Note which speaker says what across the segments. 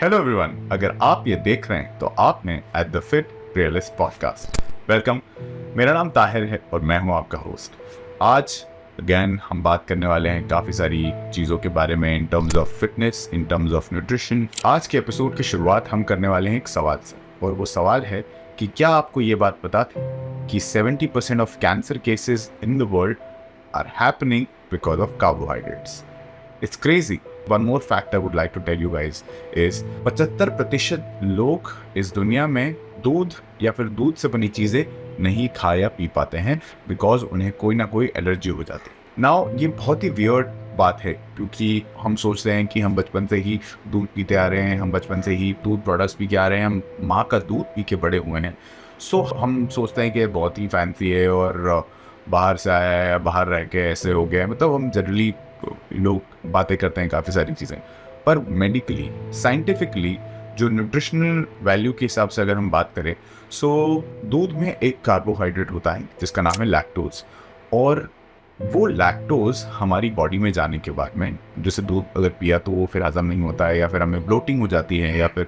Speaker 1: Hello everyone, अगर आप ये देख रहे हैं तो आपने at the fit realist podcast welcome. मेरा नाम ताहिर है और मैं हूं आपका होस्ट। आज अगेन हम बात करने वाले हैं काफ़ी सारी चीज़ों के बारे में in terms of fitness, in terms of nutrition. आज के एपिसोड की शुरुआत हम करने वाले हैं एक सवाल से, और वो सवाल है कि क्या आपको ये बात पता थी कि 70% of cancer cases in the world are happening because of carbohydrates. It's crazy. One more fact I would like to tell you guys is 75% लोग इस दुनिया में दूध या फिर दूध से बनी चीज़ें नहीं खा या पी पाते हैं बिकॉज उन्हें कोई ना कोई एलर्जी हो जाती है। नाउ ये बहुत ही वियर्ड बात है, क्योंकि हम सोचते हैं कि हम बचपन से ही दूध पीते आ रहे हैं, हम बचपन से ही दूध प्रोडक्ट्स पी के आ रहे हैं, हम माँ का दूध पी के बड़े हुए हैं। सो हम सोचते हैं कि बहुत ही फैंसी है और बाहर से आया है या बाहर रह के ऐसे हो गया है। मतलब हम जनरली लोग बातें करते हैं काफ़ी सारी चीज़ें, पर मेडिकली साइंटिफिकली जो न्यूट्रिशनल वैल्यू के हिसाब से अगर हम बात करें, सो दूध में एक कार्बोहाइड्रेट होता है जिसका नाम है लैक्टोज, और वो लैक्टोज हमारी बॉडी में जाने के बाद में, जैसे दूध अगर पिया तो वो फिर हजम नहीं होता है, या फिर हमें ब्लोटिंग हो जाती है, या फिर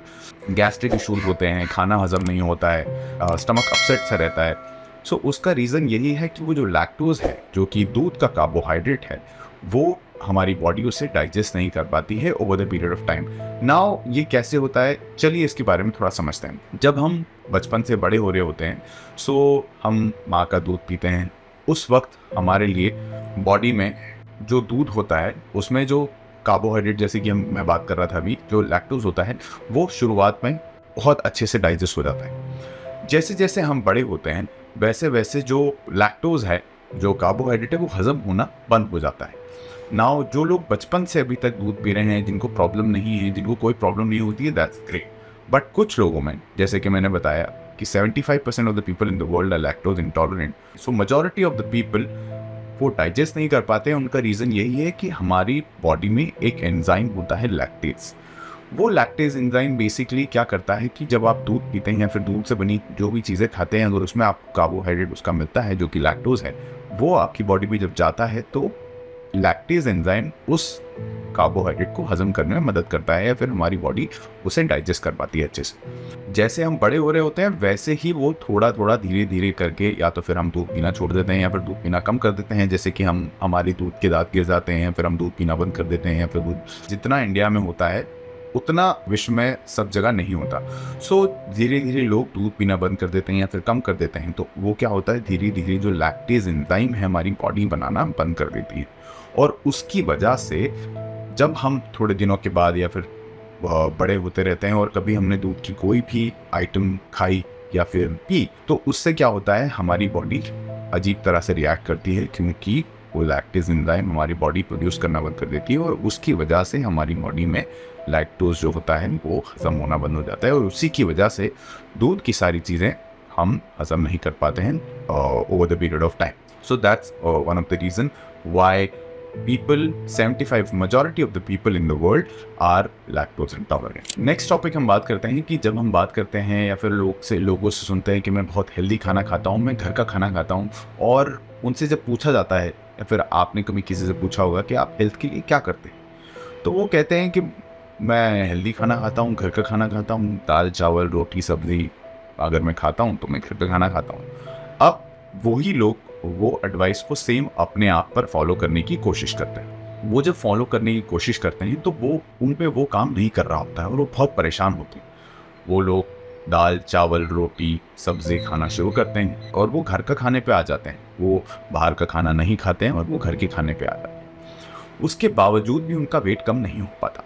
Speaker 1: गैस्ट्रिक इशूज होते हैं, खाना हजम नहीं होता है, स्टमक अपसेट सा रहता है। सो उसका रीज़न यही है कि वो जो लैक्टोज है, जो कि दूध का कार्बोहाइड्रेट है, वो हमारी बॉडी उसे डाइजेस्ट नहीं कर पाती है over the period of time. Now ये कैसे होता है, चलिए इसके बारे में थोड़ा समझते हैं। जब हम बचपन से बड़े हो रहे होते हैं, सो हम माँ का दूध पीते हैं, उस वक्त हमारे लिए बॉडी में जो दूध होता है उसमें जो कार्बोहाइड्रेट, जैसे कि मैं बात कर रहा था अभी, जो लैक्टोज होता है वो शुरुआत में बहुत अच्छे से डाइजेस्ट हो जाता है। जैसे जैसे हम बड़े होते हैं वैसे वैसे जो लैक्टोज है, जो कार्बोहाइड्रेट है, वो हजम होना बंद हो जाता है। नाउ जो लोग बचपन से अभी तक दूध पी रहे हैं, जिनको प्रॉब्लम नहीं है, जिनको कोई प्रॉब्लम नहीं होती है, दैट्स ग्रेट। बट कुछ लोगों में, जैसे कि मैंने बताया कि 75% of the people in the world are lactose intolerant. So majority of the people वो डाइजेस्ट नहीं कर पाते हैं। उनका रीज़न यही है कि हमारी बॉडी में एक एंजाइम होता है लैक्टेज। वो लैक्टेज एंजाइम बेसिकली क्या करता है कि जब आप दूध पीते हैं या फिर दूध से बनी जो भी चीज़ें खाते हैं, अगर उसमें आपको कार्बोहाइड्रेट उसका मिलता है जो कि लैक्टोज है, वो आपकी बॉडी में जब जाता है तो लैक्टेज एंजाइम उस कार्बोहाइड्रेट को हजम करने में मदद करता है, या फिर हमारी बॉडी उसे डाइजेस्ट कर पाती है अच्छे से। जैसे हम बड़े हो रहे होते हैं वैसे ही वो थोड़ा थोड़ा धीरे धीरे करके, या तो फिर हम दूध पीना छोड़ देते हैं या फिर दूध पीना कम कर देते हैं, जैसे कि हमारी दूध के दांत गिर जाते हैं, फिर हम दूध पीना बंद कर देते हैं, या फिर दूध जितना इंडिया में होता है उतना विश्व में सब जगह नहीं होता। सो धीरे धीरे लोग दूध पीना बंद कर देते हैं या फिर कम कर देते हैं, तो वो क्या होता है, धीरे धीरे जो लैक्टेज एंजाइम है हमारी बॉडी बनाना बंद कर देती है। और उसकी वजह से जब हम थोड़े दिनों के बाद या फिर बड़े होते रहते हैं और कभी हमने दूध की कोई भी आइटम खाई या फिर पी, तो उससे क्या होता है, हमारी बॉडी अजीब तरह से रिएक्ट करती है, क्योंकि वो लैक्टेज एंजाइम हमारी बॉडी प्रोड्यूस करना बंद कर देती है, और उसकी वजह से हमारी बॉडी में लैक्टोज जो होता है वो हजम होना बंद हो जाता है, और उसी की वजह से दूध की सारी चीज़ें हम हजम नहीं कर पाते हैं over the period of time. So that's one of the reason why people, 75 majority of the people in the world are lactose intolerant. Next topic हम बात करते हैं कि जब हम बात करते हैं या फिर लोगों से सुनते हैं कि मैं बहुत हेल्दी खाना खाता हूँ, मैं घर का खाना खाता हूँ, और उनसे जब पूछा जाता है या फिर आपने कभी किसी से पूछा होगा कि आप हेल्थ के लिए क्या करते हैं, तो वो कहते हैं कि मैं हेल्दी खाना खाता हूँ, घर का खाना खाता हूँ, दाल चावल रोटी सब्जी अगर मैं खाता हूँ तो मैं घर का खाना खाता हूँ। अब वही लोग वो एडवाइस को सेम अपने आप पर फॉलो करने की कोशिश करते हैं। वो जब फॉलो करने की कोशिश करते हैं तो वो उन पे वो काम नहीं कर रहा होता है और वो बहुत परेशान होते हैं। वो लोग दाल चावल रोटी सब्जी खाना शुरू करते हैं और वो घर का खाने पे आ जाते हैं। वो बाहर का खाना नहीं खाते हैं और वो घर के खाने पे आ जाते हैं। उसके बावजूद भी उनका वेट कम नहीं हो पाता।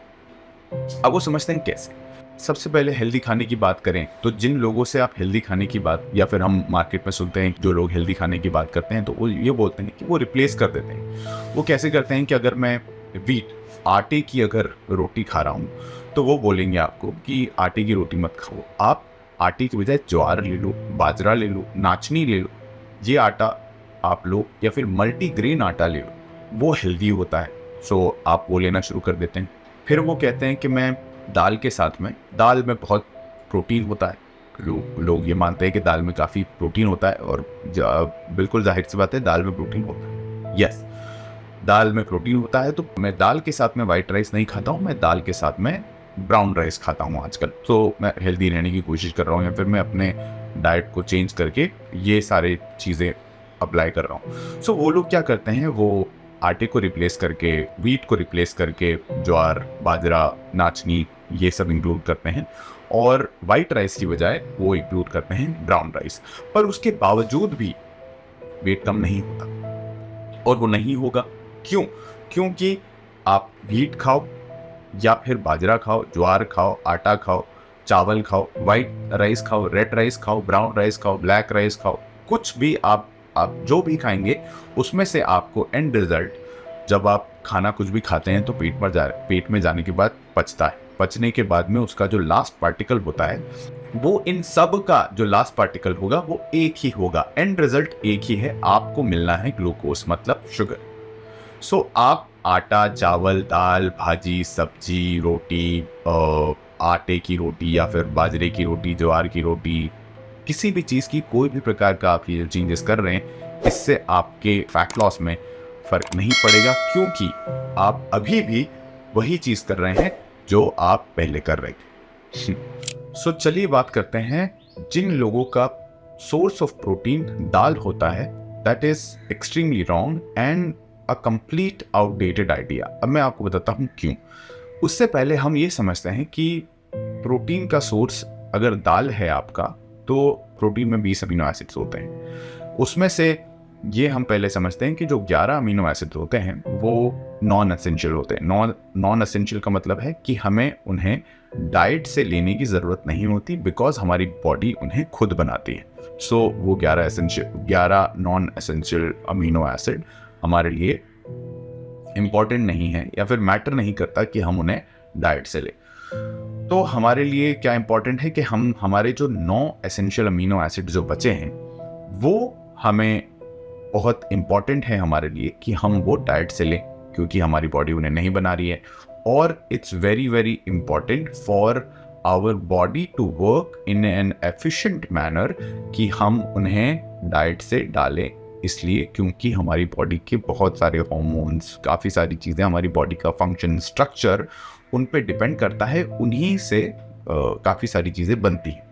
Speaker 1: अब वो समझते हैं कैसे। सबसे पहले हेल्दी खाने की बात करें तो जिन लोगों से आप हेल्दी खाने की बात, या फिर हम मार्केट में सुनते हैं जो लोग हेल्दी खाने की बात करते हैं, तो वो ये बोलते हैं कि वो रिप्लेस कर देते हैं। वो कैसे करते हैं कि अगर मैं आटे की अगर रोटी खा रहा हूँ तो वो बोलेंगे आपको कि आटे की रोटी मत खाओ, आप आटे की बजाय ज्वार ले लो, बाजरा ले लो, नाचनी ले लो, ये आटा आप लो, या फिर मल्टीग्रेन आटा ले लो, वो हेल्दी होता है। सो आप वो लेना शुरू कर देते हैं। फिर वो कहते हैं कि मैं दाल के साथ में, दाल में बहुत प्रोटीन होता है, लोग ये मानते हैं कि दाल में काफ़ी प्रोटीन होता है, और बिल्कुल जाहिर सी बात है दाल में प्रोटीन होता है। यस, दाल में प्रोटीन होता है, तो मैं दाल के साथ में वाइट राइस नहीं खाता हूँ, मैं दाल के साथ में ब्राउन राइस खाता हूँ आजकल, तो मैं हेल्दी रहने की कोशिश कर रहा हूँ, या फिर मैं अपने डाइट को चेंज करके ये सारे चीज़ें अप्लाई कर रहा हूँ। सो वो लोग क्या करते हैं, वो आटे को रिप्लेस करके, व्हीट को रिप्लेस करके ज्वार, बाजरा, नाचनी ये सब इंक्लूड करते हैं, और वाइट राइस की बजाय वो इंक्लूड करते हैं ब्राउन राइस। पर उसके बावजूद भी वेट कम नहीं होता, और वो नहीं होगा क्यों? क्योंकि आप व्हीट खाओ या फिर बाजरा खाओ, ज्वार खाओ, आटा खाओ, चावल खाओ, वाइट राइस खाओ, रेड राइस खाओ, ब्राउन राइस खाओ, ब्लैक राइस खाओ, कुछ भी आप जो भी खाएंगे उसमें से आपको एंड रिजल्ट, जब आप खाना कुछ भी खाते हैं तो पेट में जाने के बाद पचता है। पचने के बाद में उसका जो लास्ट पार्टिकल होता है, वो इन सब का जो लास्ट पार्टिकल होगा वो एक ही होगा, एंड रिजल्ट एक ही है, आपको मिलना है ग्लूकोज, मतलब शुगर। सो आप आटा, चावल, दाल, भाजी, सब्जी, रोटी, आटे की रोटी या फिर बाजरे की रोटी, ज्वार की रोटी, किसी भी चीज़ की कोई भी प्रकार का आप ये चेंजेस कर रहे हैं, इससे आपके फैट लॉस में फ़र्क नहीं पड़ेगा, क्योंकि आप अभी भी वही चीज़ कर रहे हैं जो आप पहले कर रहे थे। सो चलिए बात करते हैं जिन लोगों का सोर्स ऑफ प्रोटीन दाल होता है, that is extremely wrong and a complete outdated idea. अब मैं आपको बताता हूँ क्यों। उससे पहले हम ये समझते हैं कि प्रोटीन का सोर्स अगर दाल है आपका, तो प्रोटीन में 20 अमीनो एसिड्स होते हैं। उसमें से ये हम पहले समझते हैं कि जो 11 अमीनो एसिड होते हैं वो नॉन एसेंशियल होते हैं। नॉन एसेंशियल का मतलब है कि हमें उन्हें डाइट से लेने की ज़रूरत नहीं होती, बिकॉज हमारी बॉडी उन्हें खुद बनाती है। सो वो 11 नॉन एसेंशियल अमीनो एसिड हमारे लिए इम्पॉर्टेंट नहीं है, या फिर मैटर नहीं करता कि हम उन्हें डाइट से लें। तो हमारे लिए क्या इम्पॉर्टेंट है कि हम हमारे जो 9 एसेंशियल अमीनो एसिड जो बचे हैं वो हमें बहुत इम्पॉर्टेंट है हमारे लिए कि हम वो डाइट से लें, क्योंकि हमारी बॉडी उन्हें नहीं बना रही है। और it's very very important for our body to work in an efficient manner कि हम उन्हें डाइट से डालें, इसलिए क्योंकि हमारी बॉडी के बहुत सारे हार्मोन्स, काफ़ी सारी चीज़ें, हमारी बॉडी का फंक्शन, स्ट्रक्चर उन पे डिपेंड करता है, उन्हीं से काफ़ी सारी चीज़ें बनती हैं।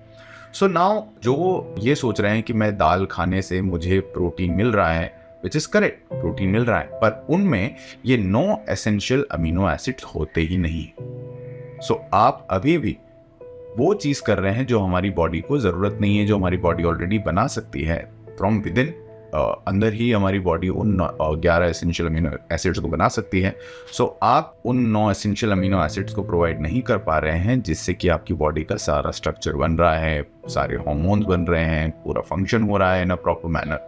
Speaker 1: सो नाउ जो ये सोच रहे हैं कि मैं दाल खाने से मुझे प्रोटीन मिल रहा है, विच इज़ करेक्ट, प्रोटीन मिल रहा है, पर उनमें ये 9 एसेंशियल अमीनो एसिड्स होते ही नहीं। सो आप अभी भी वो चीज़ कर रहे हैं जो हमारी बॉडी को ज़रूरत नहीं है, जो हमारी बॉडी ऑलरेडी बना सकती है फ्रॉम विद इन। अंदर ही हमारी बॉडी उन 11 एसेंशियल अमीनो एसिड्स को बना सकती है। सो आप उन 9 एसेंशियल अमीनो एसिड्स को प्रोवाइड नहीं कर पा रहे हैं, जिससे कि आपकी बॉडी का सारा स्ट्रक्चर बन रहा है, सारे हार्मोन्स बन रहे हैं, पूरा फंक्शन हो रहा है इन अ प्रॉपर मैनर।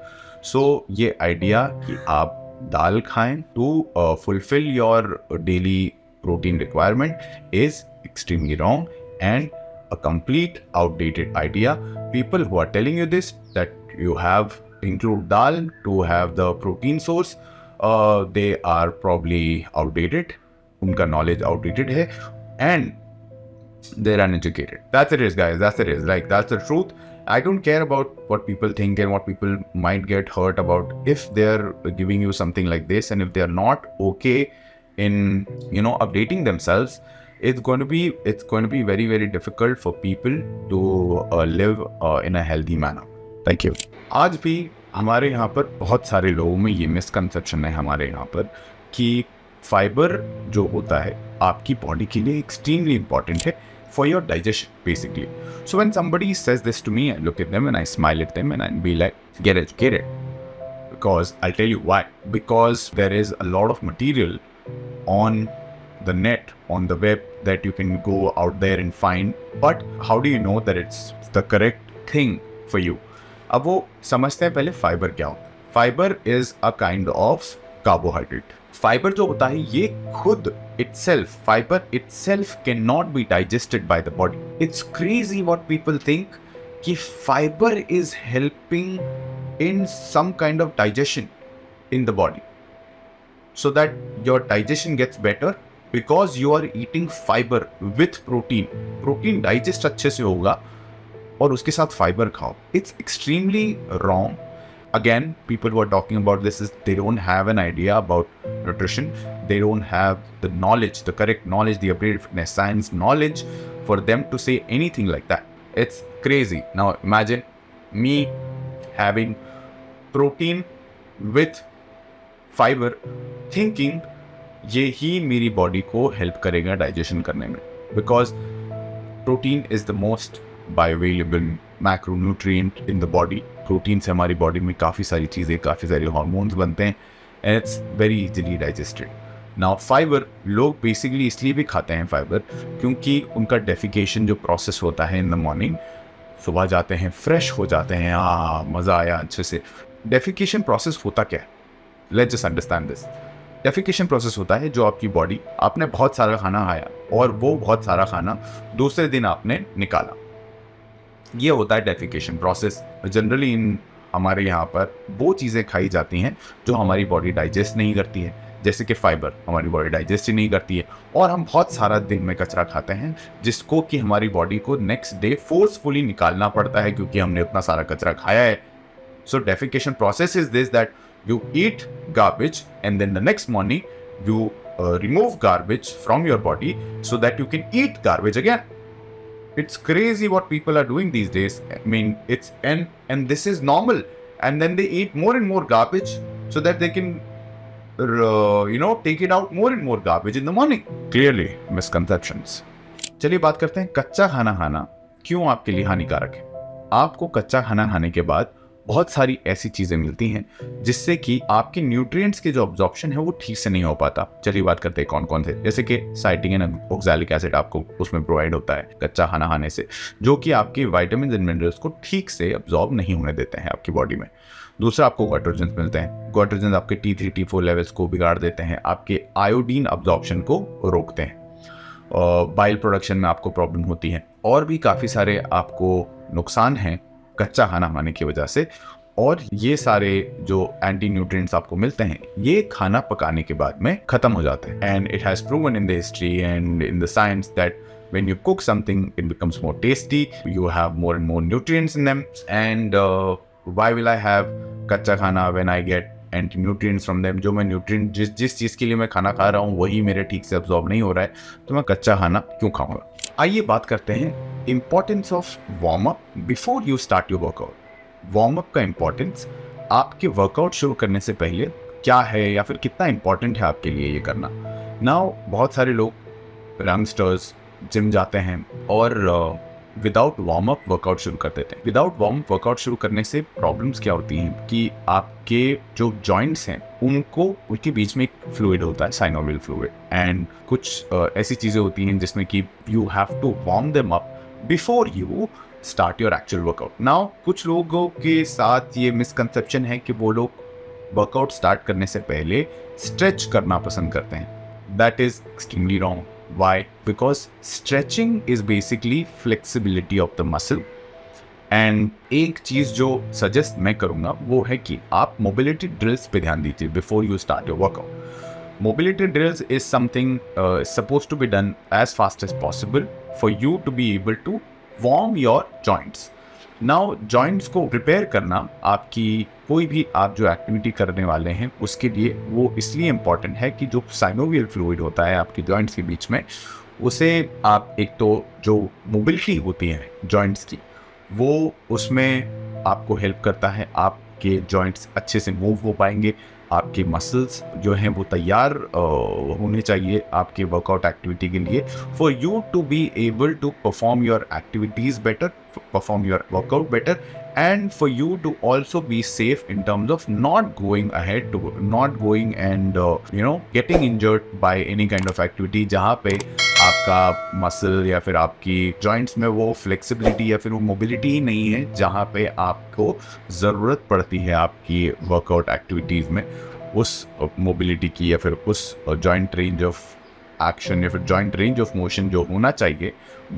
Speaker 1: सो ये आइडिया कि आप दाल खाएं to fulfil your daily protein requirement is extremely wrong and a complete outdated idea. People who are telling you this, that you have include dal to have the protein source, they are probably outdated. उनका knowledge outdated है and they're uneducated. That's it is, guys. That's it is. Like, that's the truth. I don't care about what people think and what people might get hurt about if they're giving you something like this, and if they're not okay in, you know, updating themselves, it's going to be very very difficult for people to live in a healthy manner. Thank you. आज भी हमारे यहाँ पर बहुत सारे लोगों में ये मिसकंसेप्शन है हमारे यहाँ पर कि फाइबर जो होता है आपकी बॉडी के लिए एक्सट्रीमली इंपॉर्टेंट है for your digestion basically. So when somebody says this to me, I look at them and I smile at them and I'll be like, get educated. Because I'll tell you why. Because there is a lot of material on the net, on the web, that you can go out there and find, but how do you know that it's the correct thing for you? अब वो समझते हैं पहले fibre क्या होता है. Fibre is a kind of carbohydrate. Fibre जो होता है ये खुद itself, fiber itself cannot be digested by the body. It's crazy what people think कि fiber is helping in some kind of digestion in the body, so that your digestion gets better because you are eating fiber with protein. Protein digest अच्छे से होगा और उसके साथ fibre खाओ. It's extremely wrong. Again, people who are talking about this is they don't have an idea about nutrition. they don't have the knowledge, the correct knowledge, the updated fitness science knowledge for them to say anything like that. It's crazy. Now imagine me having protein with fiber, thinking ये ही मेरी body को help करेगा digestion करने में, because protein is the most bioavailable macronutrient in the body. Protein से हमारी body में काफ़ी सारी चीज़ें, काफ़ी सारे हार्मोन्स बनते हैं and it's very easily digested. Now fibre लोग बेसिकली इसलिए भी खाते हैं फाइबर क्योंकि उनका डेफिकेशन जो प्रोसेस होता है इन द मॉर्निंग, सुबह जाते हैं फ्रेश हो जाते हैं, मज़ा आया अच्छे से. डेफिकेशन प्रोसेस होता क्या है? Let's just understand this. Defecation process होता है जो आपकी बॉडी, आपने बहुत सारा खाना खाया और वो बहुत सारा खाना दूसरे दिन आपने निकाला, ये होता है डेफिकेशन प्रोसेस. जनरली इन हमारे यहाँ पर वो चीज़ें खाई जाती हैं जो हमारी बॉडी डाइजेस्ट नहीं करती है, जैसे कि फाइबर हमारी बॉडी डाइजेस्ट ही नहीं करती है, और हम बहुत सारा दिन में कचरा खाते हैं जिसको कि हमारी बॉडी को नेक्स्ट डे फोर्सफुली निकालना पड़ता है क्योंकि हमने उतना सारा कचरा खाया है. So defecation process is this, that you eat garbage and then the next morning you remove garbage from your body so that you can eat garbage again. It's crazy what people are doing these days. I mean, it's and this is normal, and then they eat more and more garbage so that they can take it out more and more garbage in the morning. Clearly misconceptions. चलिए बात करते हैं कच्चा खाना खाना क्यों आपके लिए हानिकारक है. आपको कच्चा खाना खाने के बाद बहुत सारी ऐसी चीज़ें मिलती हैं जिससे कि आपके न्यूट्रिएंट्स के जो अब्जॉर्प्शन है वो ठीक से नहीं हो पाता. चलिए बात करते हैं कौन कौन से, जैसे कि साइटिन एंड ऑक्सैलिक एसिड आपको उसमें प्रोवाइड होता है कच्चा खाना खाने से, जो कि आपके विटामिन एंड मिनरल्स को ठीक से अब्जॉर्ब नहीं होने देते हैं आपकी बॉडी में. दूसरा, आपको गोइट्रोजेंस मिलते हैं. गोइट्रोजेंस आपके T3 T4 लेवल्स को बिगाड़ देते हैं, आपके आयोडीन अब्जॉर्प्शन को रोकते हैं, बाइल प्रोडक्शन में आपको प्रॉब्लम होती है, और भी काफ़ी सारे आपको नुकसान हैं कच्चा खाना खाने की वजह से. और ये सारे जो एंटी न्यूट्रिएंट्स आपको मिलते हैं ये खाना पकाने के बाद में खत्म हो जाते हैं. And it has proven in the history and in the science that when you cook something it becomes more tasty, you have more and more nutrients in them, and why will I have कच्चा खाना when I get anti nutrients from them. जो मैं nutrient जिस चीज़ के लिए मैं खाना खा रहा हूँ वही मेरे ठीक से अब्जॉर्ब नहीं हो रहा है, तो मैं कच्चा खाना क्यों खाऊंगा. आइए बात करते हैं importance of warm up before you start your workout. Warm up का इंपॉर्टेंस आपके वर्कआउट शुरू करने से पहले क्या है या फिर कितना इंपॉर्टेंट है आपके लिए ये करना. नाउ बहुत सारे लोग यंगस्टर्स जिम जाते हैं और विदाउट वार्म अप वर्कआउट शुरू कर देते हैं. विदाउट वार्म अप वर्कआउट शुरू करने से प्रॉब्लम्स क्या होती हैं कि आपके जो जॉइंट्स हैं उनके बीच में एक फ्लूइड होता है, साइनोवियल फ्लूइड, एंड कुछ ऐसी चीज़ें होती हैं जिसमें कि you have to warm them up before you start your actual workout. Now कुछ लोगों के साथ ये मिसकंसेप्शन है कि वो लोग वर्कआउट स्टार्ट करने से पहले स्ट्रेच करना पसंद करते हैं. That is extremely wrong. Why? Because stretching is basically flexibility of the muscle. And एक चीज़ जो सजेस्ट मैं करूँगा वो है कि आप मोबिलिटी ड्रिल्स पे ध्यान दीजिए before you start your workout. Mobility drills is something supposed to be done as fast as possible for you to be able to warm your joints. Now joints को प्रिपेयर करना आपकी कोई भी आप जो एक्टिविटी करने वाले हैं उसके लिए वो इसलिए इम्पॉर्टेंट है कि जो साइनोवियल फ्लूइड होता है आपके जॉइंट्स के बीच में, उसे आप एक तो जो मोबिलिटी होती है जॉइंट्स की वो उसमें आपको हेल्प करता है. आपके जॉइंट्स अच्छे से मूव हो पाएंगे, आपके मसल्स जो हैं वो तैयार होने चाहिए आपके वर्कआउट एक्टिविटी के लिए, for you to be able to perform your activities better, perform your workout better, and for you to also be safe in terms of not going and getting injured by any kind of activity जहाँ पे आपका muscle या फिर आपकी joints में वो flexibility या फिर वो मोबिलिटी ही नहीं है जहाँ पे आपको ज़रूरत पड़ती है आपकी वर्कआउट एक्टिविटीज़ में उस मोबिलिटी की या फिर उस जॉइंट रेंज ऑफ एक्शन या फिर जॉइंट रेंज ऑफ मोशन जो होना चाहिए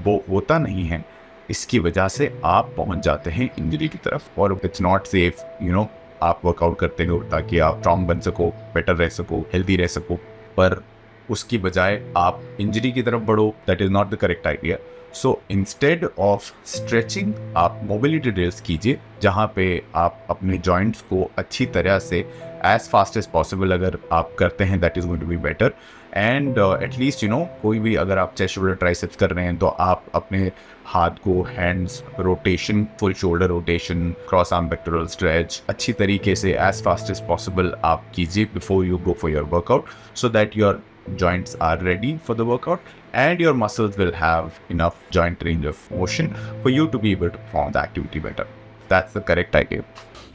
Speaker 1: वो होता नहीं है. इसकी वजह से आप पहुंच जाते हैं इंजरी की तरफ, और इट्स नॉट सेफ. आप वर्कआउट करते हो ताकि आप स्ट्रांग बन सको, बेटर रह सको, हेल्दी रह सको, पर उसकी बजाय आप इंजरी की तरफ बढ़ो. That is not the correct idea. So instead of stretching आप मोबिलिटी ड्रिल्स कीजिए जहाँ पे आप अपने जॉइंट्स को अच्छी तरह से एज फास्ट एज पॉसिबल अगर आप करते हैं that is going to be better. And at least कोई भी अगर आप चेस्ट शोल्डर ट्राइसेप्स कर रहे हैं तो आप अपने हाथ को hands rotation, full shoulder rotation, cross arm pectoral stretch अच्छी तरीके से एज फास्ट एज पॉसिबल आप कीजिए before you go for your workout, so that your joints are ready for the workout and your muscles will have enough joint range of motion for you to be able to perform the activity better. That's the correct idea.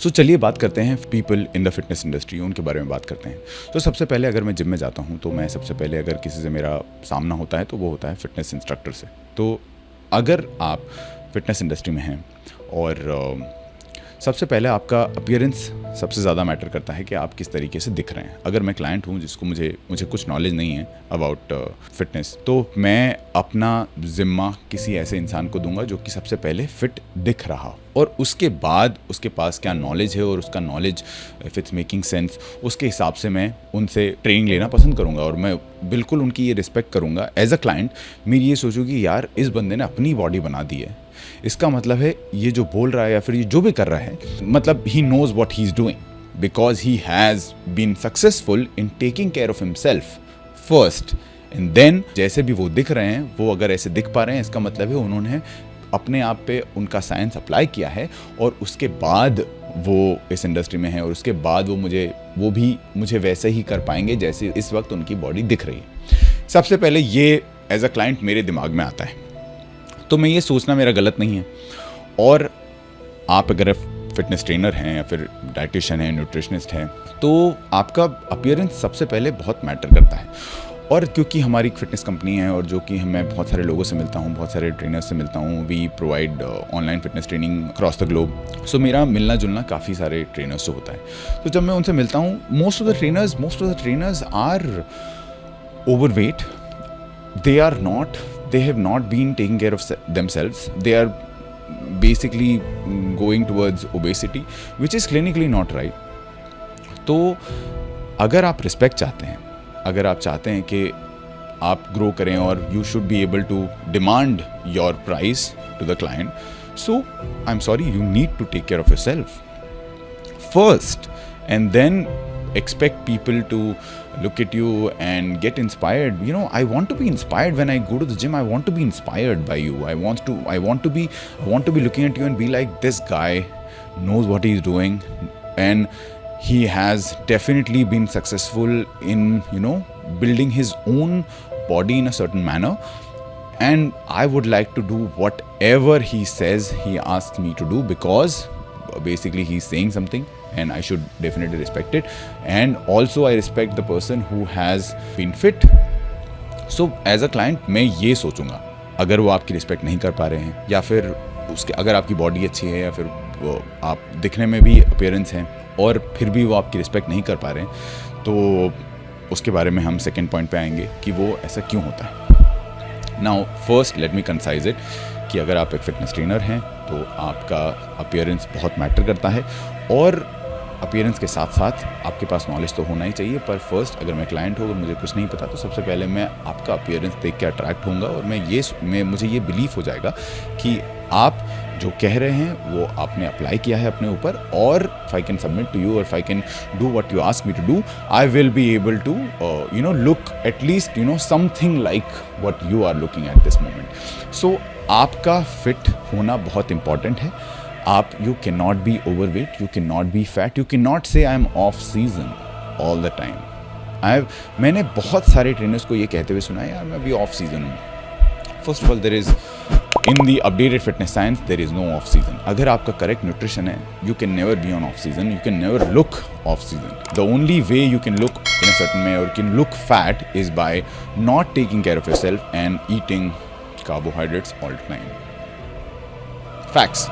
Speaker 2: सो चलिए बात करते हैं people in the fitness industry, उनके बारे में बात करते हैं। तो सबसे पहले अगर मैं जिम में जाता हूँ तो मैं सबसे पहले अगर किसी से मेरा सामना होता है तो वो होता है फिटनेस इंस्ट्रक्टर से। तो अगर आप फिटनेस इंडस्ट्री में हैं और सबसे पहले आपका अपीयरेंस सबसे ज़्यादा मैटर करता है कि आप किस तरीके से दिख रहे हैं। अगर मैं क्लाइंट हूँ जिसको मुझे कुछ नॉलेज नहीं है अबाउट फिटनेस, तो मैं अपना ज़िम्मा किसी ऐसे इंसान को दूंगा जो कि सबसे पहले फिट दिख रहा, और उसके बाद उसके पास क्या नॉलेज है और उसका knowledge if it's making sense, उसके हिसाब से मैं उनसे ट्रेनिंग लेना पसंद करूँगा और मैं बिल्कुल उनकी ये रिस्पेक्ट करूँगा। एज अ क्लाइंट मेरी ये सोचूँ कि यार इस बंदे ने अपनी बॉडी बना दी है, इसका मतलब है ये जो बोल रहा है या फिर ये जो भी कर रहा है, मतलब ही knows what he is doing because he has been successful in taking care of himself first and then जैसे भी वो दिख रहे हैं, वो अगर ऐसे दिख पा रहे हैं इसका मतलब है उन्होंने अपने आप पे उनका साइंस अप्लाई किया है और उसके बाद वो इस इंडस्ट्री में है और उसके बाद वो भी मुझे वैसे ही कर पाएंगे जैसे इस वक्त उनकी बॉडी दिख रही है। सबसे पहले ये एज अ क्लाइंट मेरे दिमाग में आता है, तो मैं ये सोचना मेरा गलत नहीं है। और आप अगर फिटनेस ट्रेनर हैं या फिर डाइटिशियन हैं, न्यूट्रिशनिस्ट हैं, तो आपका अपीयरेंस सबसे पहले बहुत मैटर करता है। और क्योंकि हमारी एक फिटनेस कंपनी है और जो कि मैं बहुत सारे लोगों से मिलता हूँ, बहुत सारे ट्रेनर्स से मिलता हूँ, we provide online fitness training across the globe. So मेरा मिलना जुलना काफ़ी सारे ट्रेनर्स से होता है। तो जब मैं उनसे मिलता हूँ, most of the trainers are overweight, they have not been taking care of themselves. They are basically going towards obesity, which is clinically not right. तो अगर आप रिस्पेक्ट चाहते हैं, अगर आप चाहते हैं कि आप ग्रो करें और you should be able to demand your price to the client, so I'm sorry, you need to take care of yourself first and then expect people to look at you and get inspired. I want to be inspired when I go to the gym. I want to be inspired by you. I want to be looking at you and be like, this guy knows what he's doing and he has definitely been successful in building his own body in a certain manner, and I would like to do whatever he says he asks me to do because basically he's saying something and I should definitely respect it. And also I respect the person who has been fit. So as a client मैं ये सोचूंगा, अगर वो आपकी respect नहीं कर पा रहे हैं या फिर उसके अगर आपकी बॉडी अच्छी है या फिर वो आप दिखने में भी अपीयरेंस हैं और फिर भी वो आपकी रिस्पेक्ट नहीं कर पा रहे हैं, तो उसके बारे में हम सेकेंड पॉइंट पे आएंगे कि वो ऐसा क्यों होता है। Now first let me concise it कि अगर आप एक फिटनेस ट्रेनर हैं तो आपका अपीयरेंस बहुत मैटर करता है, और अपीयरेंस के साथ साथ आपके पास नॉलेज तो होना ही चाहिए। पर फर्स्ट अगर मैं क्लाइंट हूँ, अगर मुझे कुछ नहीं पता, तो सबसे पहले मैं आपका अपीयरेंस देख के अट्रैक्ट होऊंगा और मुझे ये बिलीफ हो जाएगा कि आप जो कह रहे हैं वो आपने अप्लाई किया है अपने ऊपर, और if I can submit to you और if I can do what you ask me to do, I will be able to look at least something like what you are looking at this moment. So आपका fit होना बहुत important है। You cannot be overweight, you cannot be fat, you cannot say I am off season all the time. मैंने बहुत सारे trainers को ये कहते हुए सुना है, यार मैं अभी ऑफ सीजन हूँ। First of all there is in the updated fitness science there is no off season. अगर आपका करेक्ट न्यूट्रिशन है, you can never be on off season, you can never look off season. The only way you can look in a certain way or you can look fat is by not taking care of yourself and eating carbohydrates all the time. Facts.